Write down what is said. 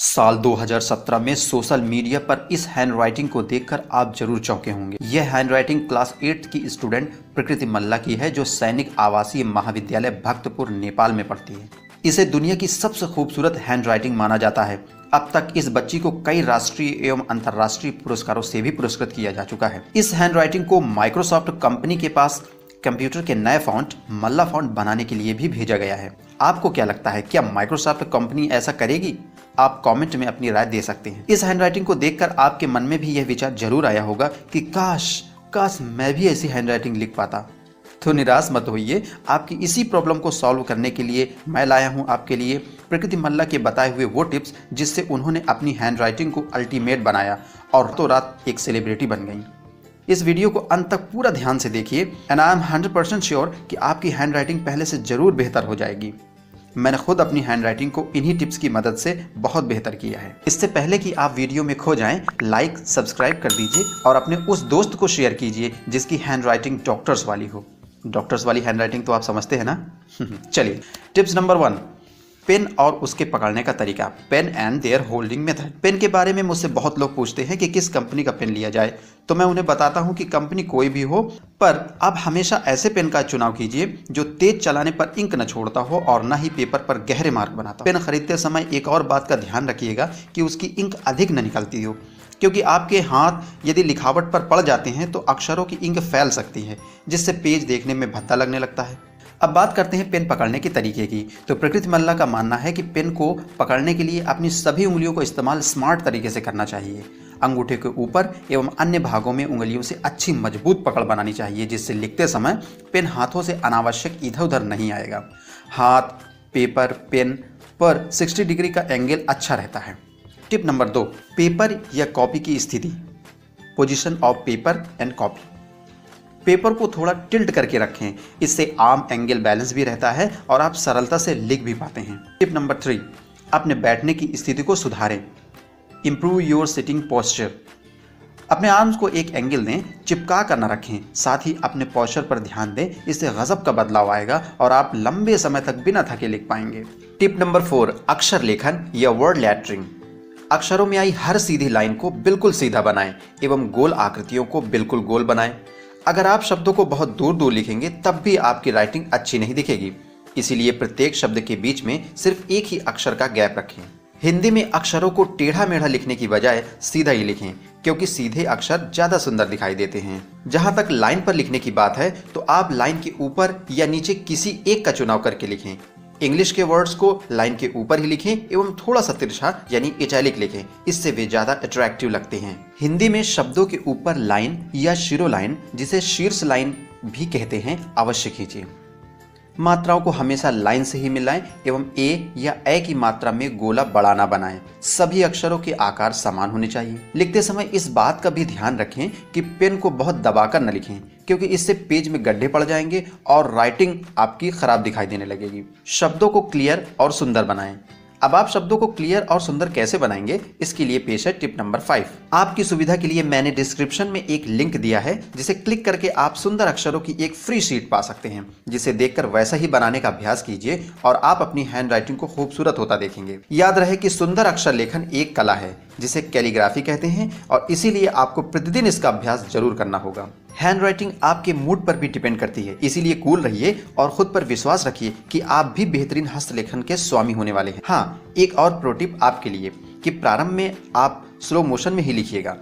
साल 2017 में social media पर इस हैंडराइटिंग को देखकर आप जरूर चौंके होंगे। यह हैंडराइटिंग क्लास 8 की स्टूडेंट प्रकृति मल्ला की है, जो सैनिक आवासीय महाविद्यालय भक्तपुर नेपाल में पढ़ती है। इसे दुनिया की सबसे खूबसूरत हैंडराइटिंग माना जाता है। अब तक इस बच्ची को कई राष्ट्रीय एवं अंतर्राष्ट्रीय पुरस्कारों से भी पुरस्कृत किया जा चुका है। इस हैंडराइटिंग को माइक्रोसॉफ्ट कंपनी के पास कंप्यूटर के नए फॉन्ट मल्ला फॉन्ट बनाने के लिए भी भेजा गया है। आपको क्या लगता है, क्या माइक्रोसॉफ्ट कंपनी ऐसा करेगी? आप कमेंट में अपनी राय दे सकते हैं। इस हैंडराइटिंग को देखकर आपके मन में भी यह विचार जरूर आया होगा कि काश काश मैं भी ऐसी हैंडराइटिंग लिख पाता। तो निराश मत होइए, आपकी इसी प्रॉब्लम को सॉल्व करने के लिए मैं लाया हूं आपके लिए प्रकृति मल्ला के बताए हुए वो टिप्स, जिससे उन्होंने अपनी हैंडराइटिंग को अल्टीमेट बनाया और तो रात एक सेलिब्रिटी बन गई। इस वीडियो को अंत तक पूरा ध्यान से देखिए एंड आई एम 100% श्योर कि आपकी हैंडराइटिंग पहले से जरूर बेहतर हो जाएगी। मैंने खुद अपनी हैंडराइटिंग को इन्हीं टिप्स की मदद से बहुत बेहतर किया है। इससे पहले कि आप वीडियो में खो जाएं, लाइक सब्सक्राइब कर दीजिए और अपने उस दोस्त को शेयर कीजिए जिसकी हैंडराइटिंग डॉक्टर्स वाली हो। डॉक्टर्स वाली हैंडराइटिंग तो आप समझते हैं ना। चलिए, टिप्स नंबर 1, पेन और उसके पकड़ने का तरीका। Pen and their holding method. Pen के बारे में मुझसे बहुत लोग पूछते हैं कि किस कंपनी का पेन लिया जाए, तो मैं उन्हें बताता हूं कि कंपनी कोई भी हो, पर आप हमेशा ऐसे पेन का चुनाव कीजिए जो तेज चलाने पर इंक न छोड़ता हो और न ही पेपर पर गहरे मार्क बनाता हो। पेन खरीदते समय एक और बात का ध्यान रखिएगा कि उसकी इंक अधिक न निकलती हो, क्योंकि आपके हाथ यदि लिखावट पर पड़ जाते हैं तो अक्षरों की इंक फैल सकती है, जिससे पेज देखने में भद्दा लगने लगता है। अब बात करते हैं पेन पकड़ने के तरीके की। तो प्रकृति मल्ला का मानना है कि पेन को पकड़ने के लिए अपनी सभी उंगलियों को इस्तेमाल स्मार्ट तरीके से करना चाहिए। अंगूठे के ऊपर एवं अन्य भागों में उंगलियों से अच्छी मजबूत पकड़ बनानी चाहिए, जिससे लिखते समय पेन हाथों से अनावश्यक इधर उधर नहीं आएगा। हाथ, पेपर, पेन पर 60 डिग्री का एंगल अच्छा रहता है। टिप नंबर 2, पेपर या कॉपी की स्थिति। Position of paper and copy. Paper को थोड़ा टिल्ट करके रखें, इससे आर्म एंगल बैलेंस भी रहता है और आप सरलता से लिख भी पाते हैं। टिप नंबर 3, अपने बैठने की स्थिति को सुधारें। Improve your sitting posture. अपने आर्म्स को एक एंगल दें, चिपका कर न रखें, साथ ही अपने पोस्चर पर ध्यान दें, इससे गजब का बदलाव आएगा और आप लंबे समय तक बिना थके लिख पाएंगे। टिप नंबर 4, अक्षर लेखन या वर्ड लेटरिंग। अक्षरों में आई हर सीधी लाइन को बिल्कुल सीधा बनाएं एवं गोल आकृतियों को बिल्कुल गोल बनाएं। अगर आप शब्दों को बहुत दूर दूर लिखेंगे तब भी आपकी राइटिंग अच्छी नहीं दिखेगी, इसीलिए प्रत्येक शब्द के बीच में सिर्फ एक ही अक्षर का गैप रखें। हिंदी में अक्षरों को टेढ़ा मेढ़ा लिखने की बजाय सीधा ही लिखें, क्योंकि सीधे अक्षर ज्यादा सुंदर दिखाई देते हैं। जहां तक लाइन पर लिखने की बात है तो आप लाइन के ऊपर या नीचे किसी एक का चुनाव करके लिखें। इंग्लिश के वर्ड्स को लाइन के ऊपर ही लिखें एवं थोड़ा सा तिरछा यानी इटैलिक लिखें, इससे वे ज्यादा अट्रैक्टिव लगते हैं। हिंदी में शब्दों के ऊपर लाइन या शिरोलाइन, जिसे शीर्ष लाइन भी कहते हैं, अवश्य खींचिए। मात्राओं को हमेशा लाइन से ही मिलाएं एवं ए या ए की मात्रा में गोला बड़ा ना बनाएं। सभी अक्षरों के आकार समान होने चाहिए। लिखते समय इस बात का भी ध्यान रखें कि पेन को बहुत दबाकर न लिखें, क्योंकि इससे पेज में गड्ढे पड़ जाएंगे और राइटिंग आपकी खराब दिखाई देने लगेगी। शब्दों को क्लियर और सुंदर बनाएं। अब आप शब्दों को क्लियर और सुंदर कैसे बनाएंगे, इसके लिए पेश है टिप नंबर 5। आपकी सुविधा के लिए मैंने डिस्क्रिप्शन में एक लिंक दिया है, जिसे क्लिक करके आप सुंदर अक्षरों की एक फ्री शीट पा सकते हैं, जिसे देखकर वैसा ही बनाने का अभ्यास कीजिए और आप अपनी हैंडराइटिंग को खूबसूरत होता देखेंगे। याद रहे कि सुंदर अक्षर लेखन एक कला है, जिसे कैलीग्राफी कहते हैं, और इसीलिए आपको प्रतिदिन इसका अभ्यास जरूर करना होगा। हैंडराइटिंग आपके मूड पर भी डिपेंड करती है, इसीलिए कूल रहिए और खुद पर विश्वास रखिए कि आप भी बेहतरीन हस्तलेखन के स्वामी होने वाले हैं। हाँ, एक और प्रो टिप आपके लिए कि प्रारंभ में आप स्लो मोशन में ही लिखिएगा